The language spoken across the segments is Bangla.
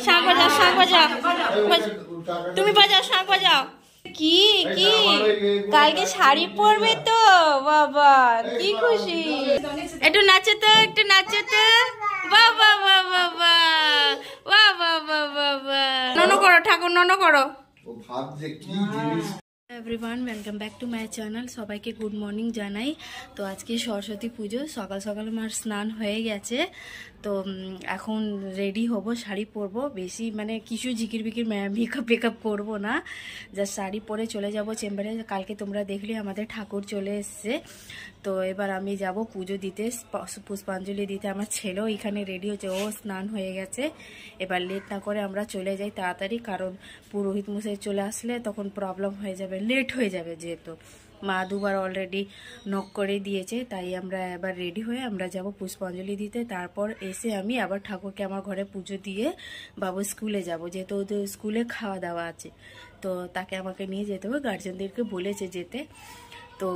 শাঁখ বাজাও, শাঁখ বাজাও, তুমি বাজাও, শাঁখ বাজাও। কি কি কালকে শাড়ি পরবে তো? বাবা কি খুশি। একটু নাচো তো, একটু নাচো তো। বাবা বাবা বাবা বাবা বাবা বাবা, নন করো ঠাকুর, নন করো। Everyone, welcome back to my channel. সবাইকে গুড মর্নিং জানাই। তো আজকে সরস্বতী পুজো, সকাল সকাল আমার স্নান হয়ে গেছে। তো এখন রেডি হব, শাড়ি পরবো। বেশি মানে কিছু ঝিকির বিকির মেকআপ করবো না, জাস্ট শাড়ি পরে চলে যাব চেম্বারে। কালকে তোমরা দেখলে আমাদের ঠাকুর চলে এসছে। তো এবার আমি যাব পুজো দিতে, পুষ্পাঞ্জলি দিতে। আমার ছেলেও এখানে রেডি হচ্ছে, ও স্নান হয়ে গেছে। এবার লেট না করে আমরা চলে যাই তাড়াতাড়ি, কারণ পুরোহিত মশাই চলে আসলে তখন প্রবলেম হয়ে যাবে, লেট হয়ে যাবে। যেহেতু মা দুবার অলরেডি নক করে দিয়েছে, তাই আমরা এবার রেডি হয়ে আমরা যাব পুষ্পাঞ্জলি দিতে। তারপর এসে আমি আবার ঠাকুরকে আমার ঘরে পুজো দিয়ে বাবু স্কুলে যাব, যেহেতু ওদের স্কুলে খাওয়া দাওয়া আছে। তো তাকে আমাকে নিয়ে যেতে হবে, গার্জেনদেরকে বলেছে যেতে। তো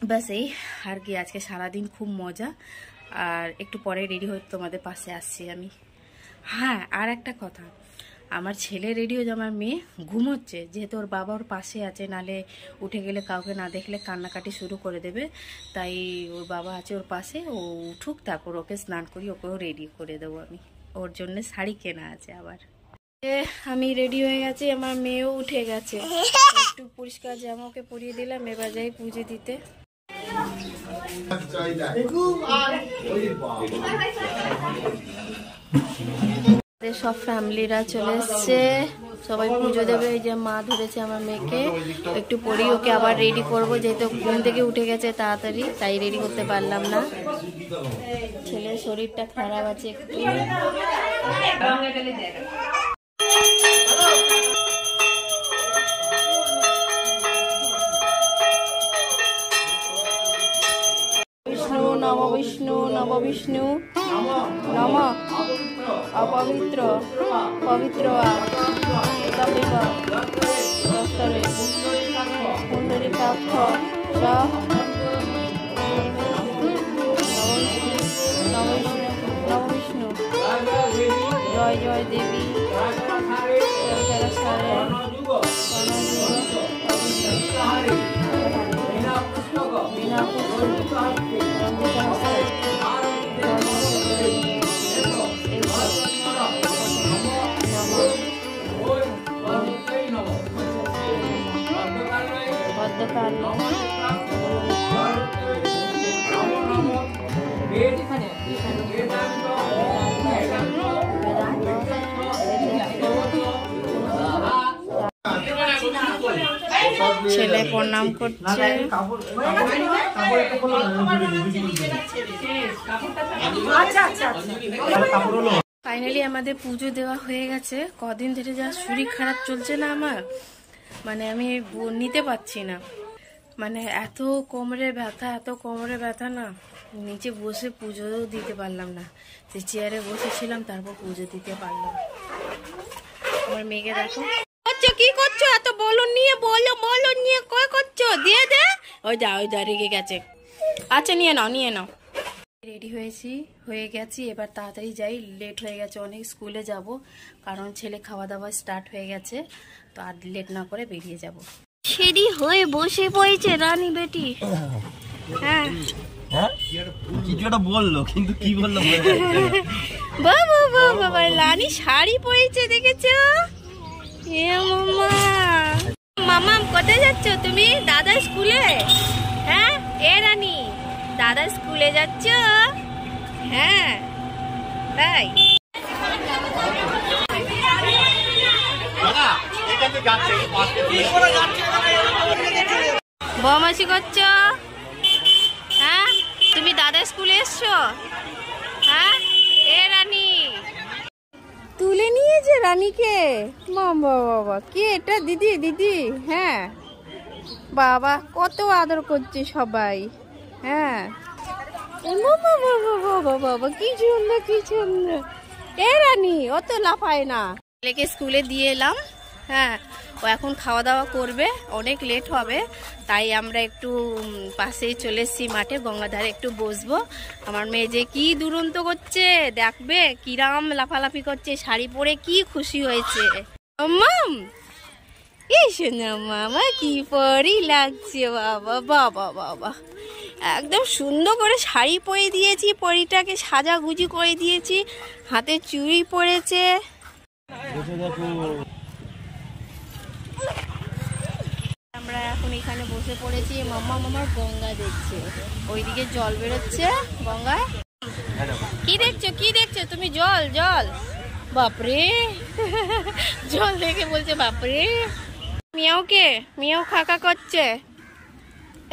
ব্যাস এই আর কি, আজকে সারাদিন খুব মজা। আর একটু পরে রেডি হয়ে তোমাদের পাশে আসছি আমি। হ্যাঁ, আর একটা কথা, আমার ছেলে রেডি হয়ে যাবে, আমার মেয়ে ঘুমোচ্ছে, যেহেতু ওর বাবা ওর পাশে আছে, নালে উঠে গেলে কাউকে না দেখলে কান্নাকাটি শুরু করে দেবে। তাই ওর বাবা আছে ওর পাশে, ও উঠুক, তারপর ওকে স্নান করি, ওকেও রেডি করে দেবো আমি। ওর জন্য শাড়ি কেনা আছে আবার। আমি রেডি হয়ে গেছি, আমার মেয়েও উঠে গেছে। একটু পরিষ্কার জামা ওকে পরিয়ে দিলাম, এবার যাই পুজো দিতে। সব ফ্যামিলিরা চলে এসছে, সবাই পুজো দেবে। এই যে মা ধরেছে আমার মেয়েকে, একটু পরেই ওকে আবার রেডি করব, যেহেতু ঘুম থেকে উঠে গেছে তাড়াতাড়ি, তাই রেডি করতে পারলাম না। ছেলের শরীরটা খারাপ আছে একটু। বিষ্ণু নম, বিষ্ণু নম, বিষ্ণু নম, অপবিত্র পবিত্র পুণ্ডরীকাক্ষ নম, বিষ্ণু জয় জয় দেবী ছেলে প্রণাম করছে। ফাইনালি আমাদের পুজো দেওয়া হয়ে গেছে। কদিন ধরে যা শরীর খারাপ চলছে না আমার, মানে আমি নিতে পারছি না, মানে এত কোমরে ব্যথা, এত কোমরে ব্যথা না, নিচে বসে পুজো দিতে পারলাম না। যে চেয়ারে বসেছিলাম, তারপর পুজো দিতে পারলাম। আমার মেয়েকে দেখো কি করছো, এত বলুন নিয়ে, বলুন নিয়ে কয় করছো, দিয়ে দে। ওই যা রেগে গেছে। আচ্ছা নিয়ে নাও, নিয়ে নাও। রেডি হয়ে গেছি, এবার তাড়াতাড়ি যাই, লেট হয়ে গেছে অনেক, স্কুলে যাব, কারণ ছেলে খাওয়া দাওয়া স্টার্ট হয়ে গেছে। তো আর লেট না করে বেরিয়ে যাব। সেরি হয়ে বসে পড়েছে রানী বেটি। হ্যাঁ কিছু একটা বললো, কিন্তু কি বললো বাবা বাবা, রানী শাড়ি পরেছে, দেখেছো? মামা কোথায় যাচ্ছ তুমি? দাদা স্কুলে? হ্যাঁ এ রানী, দাদা স্কুলে যাচ্ছ? হ্যাঁ তাই। বমাসি করছো? হ্যাঁ তুমি দাদা স্কুলে এসছো? হ্যাঁ এ রানী তুলে নিয়েছে রানীকে। বাবা বাবা, কি এটা? দিদি দিদি। হ্যাঁ বাবা, কত আদর করছে সবাই। হ্যাঁ বাবা বাবা বাবা বাবা, কি সুন্দর কি সুন্দর। এ রানী অত লাফায় না। ছেলেকে স্কুলে দিয়ে এলাম, হ্যাঁ, ও এখন খাওয়া দাওয়া করবে, অনেক লেট হবে, তাই আমরা একটু পাশেই চলে এসেছি মাঠে, গঙ্গাধারে একটু বসবো। আমার মেয়ে যে কি দুরন্ত করছে দেখবে, কিরাম লাফালাফি করছে, শাড়ি পরে কি খুশি হয়েছে। মাম না মামা, কি পরি লাগছে বাবা, বাবা বাবা, একদম সুন্দর করে শাড়ি পরে দিয়েছি, পরিটাকে সাজাগুজি করে দিয়েছি, হাতে চুড়ি পরেছে। আমরা এখন এখানে বসে পড়েছি, মাম্মা মামার গঙ্গা দেখছে, ওইদিকে জল বেরোচ্ছে গঙ্গায়। কি দেখছো, কি দেখছো তুমি? জল জল, বাপরে জল দেখে বলছে বাপরে। মিয়াওকে, মিয়াও খাকা করছে,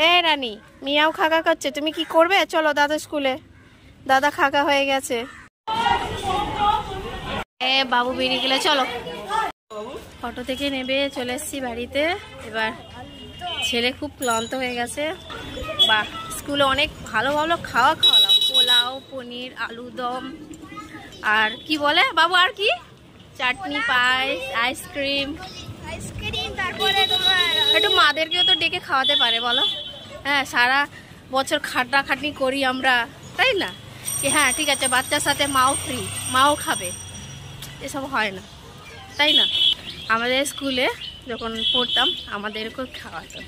এ রানী মিয়াও খাকা করছে, তুমি কি করবে? চলো দাদা স্কুলে, দাদা খাকা হয়ে গেছে। এ বাবু বেরিয়ে গেলে, চলো। অটো থেকে নেবে চলে এসছি বাড়িতে। এবার ছেলে খুব ক্লান্ত হয়ে গেছে। বা স্কুলে অনেক ভালো ভালো খাওয়া খাওয়ালাম, পোলাও, পনির, আলু দম, আর কি বলে বাবু, আর কি চাটনি, পায়েস, আইসক্রিম। তারপরে একটু মাদেরকেও তো ডেকে খাওয়াতে পারে বলো। হ্যাঁ, সারা বছর খাটনি করি আমরা, তাই না? কি হ্যাঁ ঠিক আছে, বাচ্চার সাথে মাও ফ্রি, মাও খাবে, এসব হয় না, তাই না? আমাদের স্কুলে যখন পড়তাম আমাদেরকেও খাওয়াতো,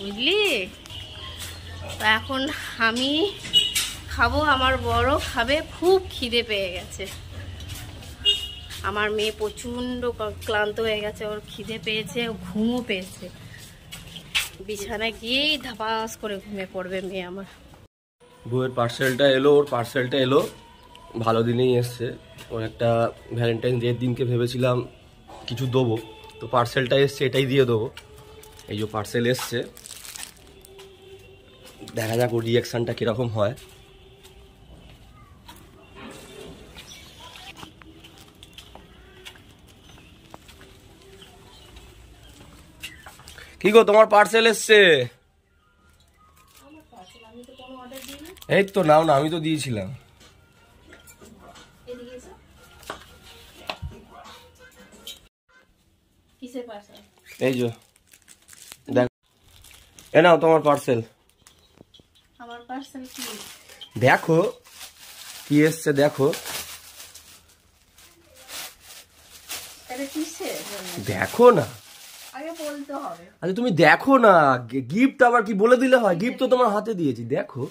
বুঝলি? তো এখন আমি খাবো, আমার বড় খাবে, খুব খিদে পেয়ে গেছে। আমার মেয়ে প্রচণ্ড ক্লান্ত হয়ে গেছে, ওর খিদে পেয়েছে, ঘুমও পেয়েছে, বিছানায় গিয়েই ধাপাস করে ঘুমিয়ে পড়বে মেয়ে আমার। বউয়ের পার্সেলটা এলো, ওর পার্সেলটা এলো, ভালো দিনেই এসছে। ওর একটা ভ্যালেন্টাইন ডের দিনকে ভেবেছিলাম কিছু দেবো, তো পার্সেলটা এসছে, এটাই দিয়ে দেবো। এই যে পার্সেল এসছে, দেখা যাক ওর রিয়াকশানটা কীরকম হয়। কি গো, তোমার পার্সেল এসছে? এই তো নাও না, আমি তো দিয়েছিলাম। এই যে দেখ, এ নাও তোমার পার্সেল। আমার পার্সেল কি? দেখো কি এসছে, দেখো দেখো না, আগে বলতে হবে। আচ্ছা তুমি দেখো না, গিফট আবার কি বলে দিলে হয়? গিফট তো তোমার হাতে দিয়েছি, দেখো।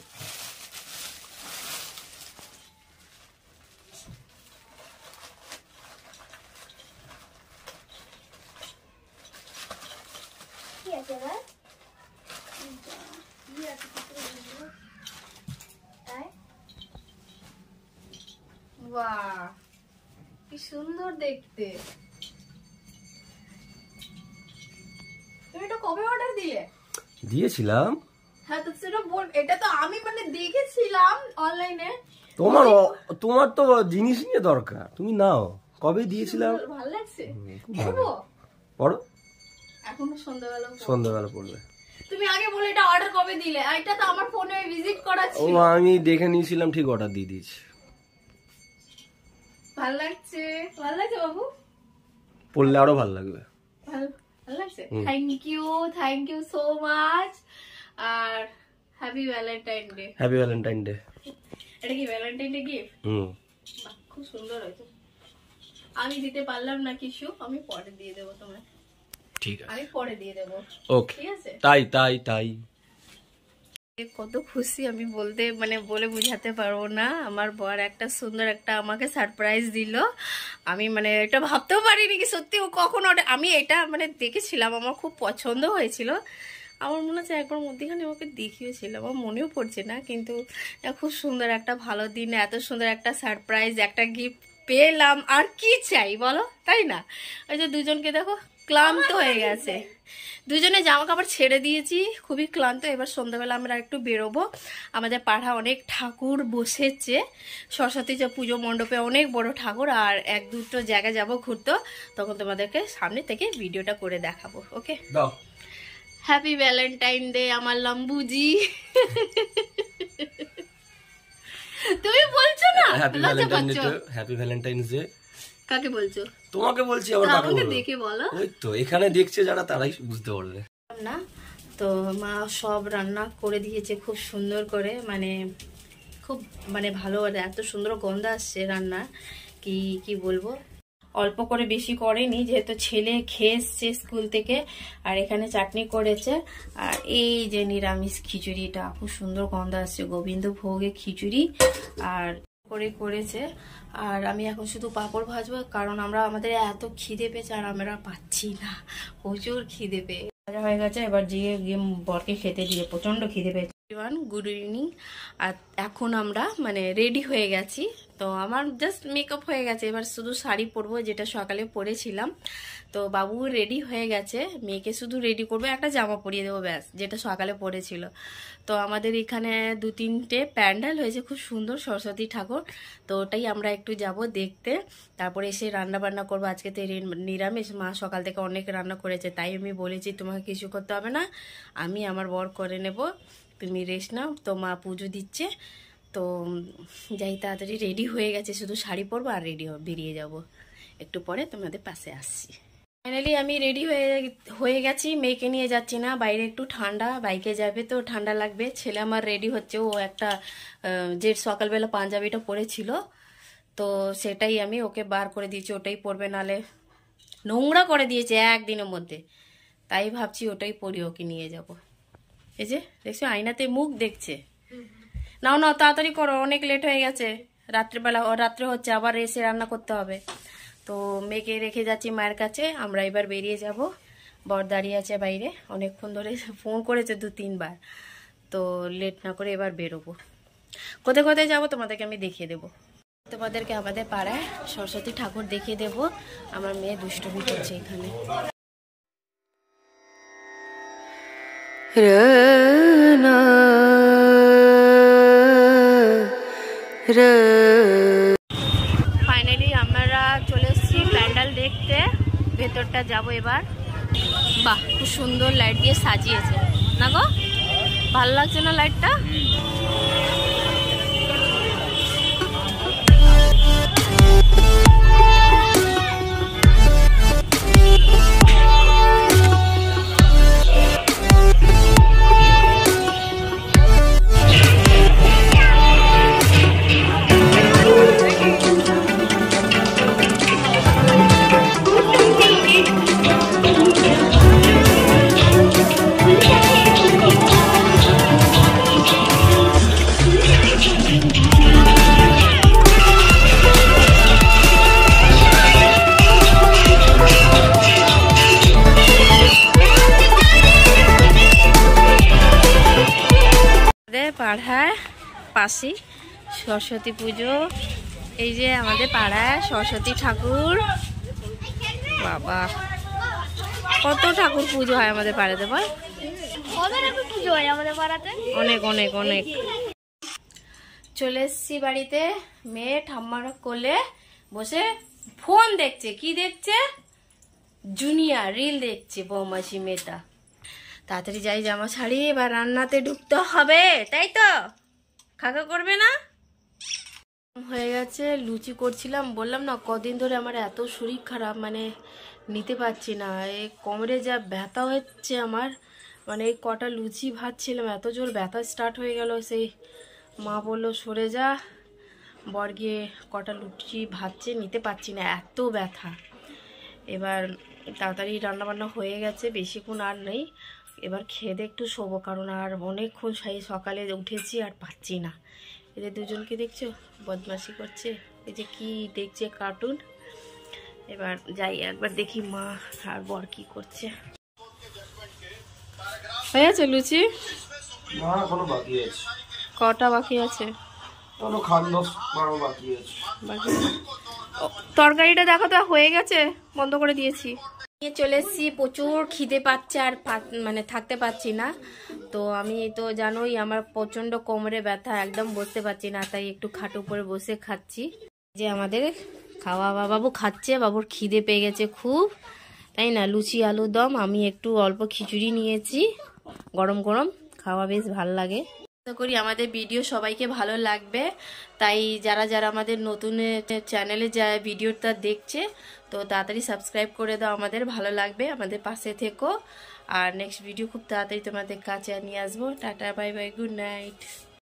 বাহ, কি সুন্দর দেখতে। তুমি এটা কবে অর্ডার দিলে? দিয়েছিলাম। হ্যাঁ, তো সেটা বল, এটা তো আমি মানে দেখেছিলাম অনলাইনে। তোমার তো জিনিস নিয়ে দরকার, তুমি নাও। কবে দিয়েছিলাম? ভালো লাগছে, পড়ো। এখন সন্ধ্যাবেলা পড়বে। তুমি আগে বলে এটা অর্ডার কবে দিলে? এটা তো আমার ফোনে ভিজিট করা ছিল। ও আমি দেখে নিয়েছিলাম, ঠিক অর্ডার দিয়ে দিয়েছি। ভালো লাগছে, ভালো লাগছে বাবু, পড়লে আরো ভালো লাগবে। ভালো লাগছে, থ্যাংক ইউ সো মাচ। আর happy Valentine day. Happy Valentine day. এটা কি ভ্যালেন্টাইন ডে গিফট? খুব সুন্দর হয়েছে। আমি দিতে পারলাম না কিছু, আমি পরে দিয়ে দেবো তোমায়। ঠিক আছে, আমি পরে দিয়ে দেবো। ওকে, ঠিক আছে। তাই কত খুশি আমি বলতে মানে বলে বুঝাতে পারবো না। আমার বর একটা সুন্দর একটা আমাকে সারপ্রাইজ দিল। আমি মানে এটা ভাবতেও পারিনি কি সত্যি ও কখন আমি এটা মানে দেখেছিলাম, আমার খুব পছন্দ হয়েছিল। আমার মনে হচ্ছে একবার মধ্যেখানে ওকে দেখিয়েছিল, আমার মনেও পড়ছে না, কিন্তু খুব সুন্দর একটা ভালো দিন, এত সুন্দর একটা সারপ্রাইজ, একটা গিফট পেলাম, আর কি চাই বলো, তাই না? ওই যে দুজনকে দেখো ক্লান্ত হয়ে গেছে, দুজনে জামা কাপড় ছেড়ে দিয়েছি, খুবই ক্লান্ত। এবার সন্ধ্যাবেলা আমরা একটু বেরোবো, আমাদের পাড়া অনেক ঠাকুর বসেছে, সরস্বতী যে পুজো মণ্ডপে অনেক বড় ঠাকুর, আর এক দুটো জায়গায় যাবো ঘুরতে, তখন তোমাদেরকে সামনে থেকে ভিডিওটা করে দেখাবো। ওকে, হ্যাপি ভ্যালেন্টাইন ডে আমার লম্বুজি। তুমি বলছো না, হ্যাপি লজ্জা ভ্যালেন্টাইন্স পাচ্ছো। Day, happy Valentine's day. কাকে বলছো? তোমাকে বলছি, আবার কাকে আমাকে বলবো? দেখে বলো ওই তো এখানে দেখছে যারা, তারাই বুঝতে পারবে না। তো মা সব রান্না করে দিয়েছে খুব সুন্দর করে, মানে খুব মানে ভালো, এত সুন্দর গন্ধ আসছে রান্না, কি কি বলবো। অল্প করে, বেশি করেনি, যেহেতু ছেলে খেয়ে এসছে স্কুল থেকে। আর এখানে চাটনি করেছে, আর এই যে নিরামিষ খিচুড়িটা খুব সুন্দর গন্ধ আসছে, গোবিন্দভোগে খিচুড়ি আর করেছে। আর আমি এখন শুধু পাঁপড় ভাজবো, কারণ আমাদের এত খিদে পেয়েছে আর আমরা পাচ্ছি না, প্রচুর খিদে পেয়ে ভাজা হয়ে গেছে। এবার গিয়ে বরকে খেতে দিয়ে প্রচন্ড খিদে পেয়েছে। Good evening. আর এখন আমরা মানে রেডি হয়ে গেছি। তো আমার জাস্ট মেকআপ হয়ে গেছে, এবার শুধু শাড়ি পরবো যেটা সকালে পরেছিলাম। তো বাবু রেডি হয়ে গেছে, মেয়েকে শুধু রেডি করবো, একটা জামা পরিয়ে দেবো ব্যাস, যেটা সকালে পরেছিল। তো আমাদের এখানে 2-3টে প্যান্ডেল হয়েছে খুব সুন্দর, সরস্বতী ঠাকুর। তো ওটাই আমরা একটু যাব দেখতে, তারপরে এসে রান্না বান্না করবো। আজকে তো নিরামিষ, মা সকাল থেকে অনেক রান্না করেছে, তাই আমি বলেছি তোমাকে কিছু করতে হবে না, আমি আমার বর করে নেব, তুমি রেস্ট নাও। তো মা পুজো দিচ্ছে, তো যাই তাড়াতাড়ি রেডি হয়ে গেছে, শুধু শাড়ি পরবো আর বেরিয়ে যাব। একটু পরে তোমাদের পাশে আসছি। ফাইনালি আমি রেডি হয়ে গেছি, মেয়েকে নিয়ে যাচ্ছি না, বাইরে একটু ঠান্ডা, বাইকে যাবে তো ঠান্ডা লাগবে। ছেলে আমার রেডি হচ্ছে, ও একটা যে সকালবেলা পাঞ্জাবিটা পরেছিল, তো সেটাই আমি ওকে বার করে দিয়েছি, ওটাই পরবে, নালে নোংরা করে দিয়েছে একদিনের মধ্যে, তাই ভাবছি ওটাই পরি, ওকে নিয়ে যাব। এই যে দেখছো আয়নাতে মুখ দেখছে। নাও নাও তাড়াতাড়ি করো, অনেক লেট হয়ে গেছে, রাত্রে হচ্ছে, আবার এসে রান্না করতে হবে। তো মেয়েকে রেখে যাচ্ছি মায়ের কাছে, আমরা এবার বেরিয়ে যাব। বর দাঁড়িয়ে আছে বাইরে, অনেকক্ষণ ধরে ফোন করেছে 2-3 বার। তো লেট না করে এবার বেরোবো। কোথায় কোথায় যাবো তোমাদেরকে আমি দেখিয়ে দেবো। তোমাদেরকে আমাদের পাড়ায় সরস্বতী ঠাকুর দেখিয়ে দেবো। আমার মেয়ে দুষ্টুমি করছে এখানে। ফাইনালি আমরা চলে এসেছি প্যান্ডেল দেখতে, ভেতরটা যাব এবার। বাহ, খুব সুন্দর লাইট দিয়ে সাজিয়েছে না গো, ভালো লাগছে না লাইটটা? পাড়ায় পাশে সরস্বতী পুজো, এই যে আমাদের পাড়ায় সরস্বতী ঠাকুর, বাবা কত ঠাকুর পুজো হয় আমাদের পাড়াতে, বল অনেক অনেক অনেক। চলে এসছি বাড়িতে, মেয়ে ঠাম্মার কোলে বসে ফোন দেখছে। কি দেখছে? জুনিয়া রিল দেখছে, বৌমাসি মেয়েটা। তাড়াতাড়ি যাই, জামা ছাড়ি, এবার রান্নাতে ঢুকতে হবে, তাই তো? খাকা করবে না? হয়ে গেছে, লুচি করছিলাম, বললাম না কদিন ধরে আমার এত শরীর খারাপ, মানে নিতে পারছি না, এই কোমরে যা ব্যথা হচ্ছে আমার, মানে এই কটা লুচি ভাজছিলাম, এত জোর ব্যথা স্টার্ট হয়ে গেল। সেই মা বললো সরে যা, বর গিয়ে কটা লুচি ভাজছে, নিতে পারছি না, এত ব্যথা। এবার তাড়াতাড়ি রান্নাবান্না হয়ে গেছে, বেশিক্ষণ আর নেই, এবার খেয়ে একটু শোবো, কারণ আর অনেকক্ষণ সকালে উঠেছি আর পাচ্ছি না। এদের দুজনকে দেখছো বদমাশি করছে, এই যে কি দেখছে কার্টুন। এবার যাই একবার দেখি মা আর বর কি করছে। হয়ে গেছে লুচি? না, এখনো বাকি আছে। কটা বাকি আছে? বাকি। তরকারিটা দেখো তো হয়ে গেছে, বন্ধ করে দিয়েছি। নিয়ে চলে এসেছি, প্রচুর খিদে পাচ্ছে আর মানে থাকতে পারছি না। তো আমি তো জানোই আমার প্রচন্ড কোমরে ব্যথা, একদম বসতে পারছি না, তাই একটু খাট উপরে বসে খাচ্ছি। যে আমাদের খাওয়া বাবু খাচ্ছে, বাবুর খিদে পেয়ে গেছে খুব, তাই না? লুচি আলু দম, আমি একটু অল্প খিচুড়ি নিয়েছি, গরম গরম খাওয়া বেশ ভাল লাগে। আশা করি আমাদের ভিডিও সবাইকে ভালো লাগবে, তাই যারা যারা আমাদের নতুন চ্যানেলে যা ভিডিওটা দেখছে তো তাড়াতাড়ি সাবস্ক্রাইব করে দাও, আমাদের ভালো লাগবে, আমাদের পাশে থেকো। আর নেক্সট ভিডিও খুব তাড়াতাড়ি তোমাদের কাছে নিয়ে আসবো। Tata, bye bye, good night.